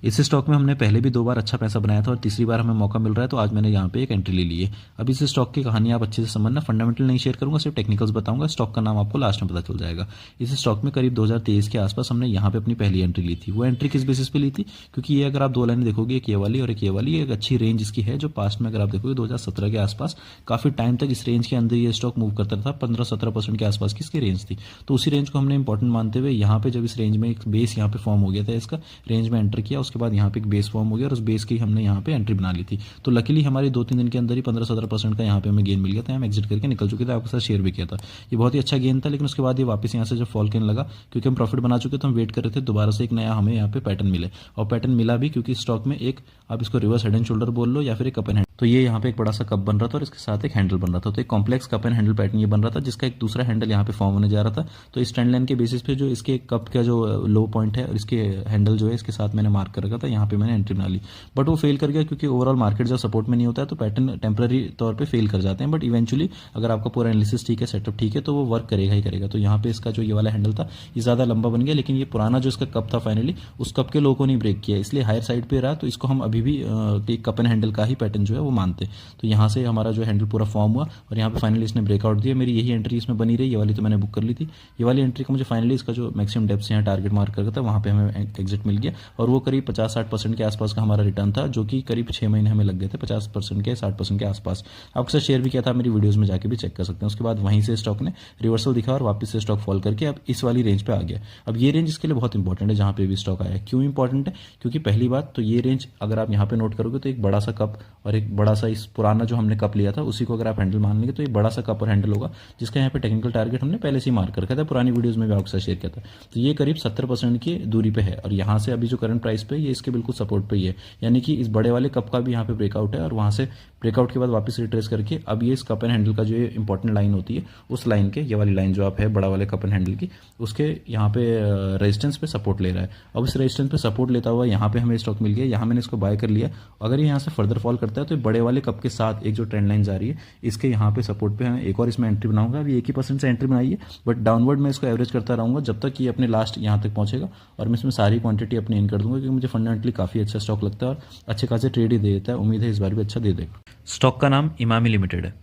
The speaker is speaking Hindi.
इस स्टॉक में हमने पहले भी 2 बार अच्छा पैसा बनाया था और तीसरी बार हमें मौका मिल रहा है, तो आज मैंने यहाँ पे एक एंट्री ले ली है। अब इस स्टॉक की कहानी आप अच्छे से समझना, फंडामेंटल नहीं शेयर करूंगा, सिर्फ टेक्निकल्स बताऊंगा। स्टॉक का नाम आपको लास्ट में पता चल जाएगा। इस स्टॉक में करीब 2023 के आसपास हमने यहाँ पे अपनी पहली एंट्री ली थी। वो एंट्री किस बेसिस पे ली थी, क्योंकि ये अगर आप 2 लाइन देखोगे, एक ये वाली और एक ये वाली, एक अच्छी रेंज इसकी है जो पास्ट में अगर आप देखोगे 2017 के आसपास काफी टाइम तक इस रेंज के अंदर ये स्टॉक मूव करता था। 15-17% के आसपास की इसकी रेंज थी। तो उसी रेंज को हमने इंपॉर्टेंट मानते हुए यहाँ पे जब इस रेंज में एक बेस यहाँ पे फॉर्म हो गया था, इसका रेंज में एंटर किया, उसके बाद यहाँ पे एक बेस फॉर्म हो गया और उस बेस की हमने यहाँ पे एंट्री बना ली थी। तो लकीली हमारी 2-3 दिन के अंदर ही 15-17% का यहाँ पे हमें गेन मिल गया था। हम एग्जिट करके निकल चुके थे, आपके साथ शेयर भी किया था। ये बहुत ही अच्छा गेन था, लेकिन उसके बाद ये वापस यहाँ से जब फॉल करने लगा, क्योंकि हम प्रॉफिट बना चुके, तो हम वेट कर रहे थे दोबारा से एक नया हमें यहाँ पे पैटर्न मिले। और पैटर्न मिला भी, क्योंकि स्टॉक में एक आप इसको रिवर्स हेड एंड शोल्डर बोल लो या फिर एक कप एंड हैंडल, तो ये यहाँ पे एक बड़ा सा कप बन रहा था और इसके साथ एक हैंडल बन रहा था। तो एक complex cup and handle pattern ये बन रहा था, जिसका एक दूसरा हैंडल यहाँ पे फॉर्म होने जा रहा था। तो इस ट्रेंड लाइन के बेसिस पे जो इसके कप का जो लो पॉइंट है और इसके हैंडल जो है इसके साथ मैंने मार्क कर रखा था, यहाँ पे मैंने एंट्री बना ली। बट वो फेल कर गया, क्योंकि ओवरऑल मार्केट जब सपोर्ट में नहीं होता है तो पैटर्न टेम्पररी तौर पे फेल कर जाते हैं। बट इवेंचुअली अगर आपका पूरा एनालिसिस ठीक है, सेटअप ठीक है, तो वो वर्क करेगा ही करेगा। तो यहाँ पे इसका जो ये वाला हैंडल था ये ज़्यादा लंबा बन गया, लेकिन ये पुराना जो इसका कप था फाइनली उस कप के लो को नहीं ब्रेक किया, इसलिए हायर साइड पे रहा। तो इसको हम अभी भी कप एंड हैंडल का ही पैटर्न जो है वो मानते हैं। तो यहाँ से हमारा जो हैंडल पूरा फॉर्म हुआ और यहाँ पे फाइनली इसने ब्रेकआउट दिया। मेरी यही एंट्री इसमें बनी रही, ये वाली तो मैंने बुक कर ली थी। ये वाली एंट्री का मुझे फाइनली इसका जो मैक्सिमम डेप्थ यहाँ टारगेट मार्क करता था, वहाँ पे हमें एग्जिट मिल गया और वो करीब 50-60% के आसपास का हमारा रिटर्न था, जो कि करीब 6 महीने हमें लग गए थे, 50% के 60% के आसपास। आपके साथ शेयर भी किया था, मेरी वीडियोस में जाके भी चेक कर सकते हैं। उसके बाद वहीं से स्टॉक ने रिवर्सल दिखा और वापस से स्टॉक फॉल करके अब इस वाली रेंज पे आ गया। अब ये रेंज इसके लिए बहुत इंपॉर्टेंट है जहाँ पे भी स्टॉक आया है। क्यों इंपॉर्टेंट है, क्योंकि पहली बात तो ये रेंज अगर आप यहाँ पे नोट करोगे तो एक बड़ा सा कप और एक बड़ा सा इस पुराना जो हमने कप लिया था उसी को अगर आप हैंडल मान लेंगे, तो एक बड़ा सा कप और हैंडल होगा, जिसका यहाँ पे टेक्निकल टारगेट हमने पहले से ही मार्क कर रखा था, पुरानी वीडियोस में भी आपके साथ शेयर किया था। तो ये करीब 70% की दूरी पे है और यहाँ से अभी जो करंट प्राइस पे ये इसके बिल्कुल सपोर्ट पे ही है। यानी कि इस बड़े वाले कप का भी यहाँ पे ब्रेकआउट है और वहाँ से ब्रेकआउट के बाद वापस रिट्रेस करके अब ये इस कप एंड हैंडल का जो इंपॉर्टेंट लाइन होती है उस लाइन के, ये वाली लाइन जो आप है बड़ा वाले कप एंड हैंडल की, उसके यहाँ पे रेजिस्टेंस पे सपोर्ट ले रहा है। अब इस रेजिस्टेंस पे सपोर्ट लेता हुआ यहाँ पे हमें स्टॉक मिल गया, यहाँ मैंने इसको बाय कर लिया। अगर ये यहाँ से फर्दर फॉल करता है तो बड़े वाले कप के साथ एक जो ट्रेंड लाइन जा रही है इसके यहाँ पे सपोर्ट पे हमें एक और इसमें एंट्री बनाऊंगा। अभी 1% से एंट्री बनाई है, बट डाउनवर्ड मैं इसको एवरेज करता रहूंगा जब तक ये अपने लास्ट यहाँ तक पहुंचेगा और मैं इसमें सारी क्वांटिटी अपनी इन कर दूंगा, क्योंकि मुझे फंडामेंटली काफी अच्छा स्टॉक लगता है और अच्छे खासे ट्रेड ही दे देता है। उम्मीद है इस बार भी अच्छा दे देगा। स्टॉक का नाम इमामी लिमिटेड है।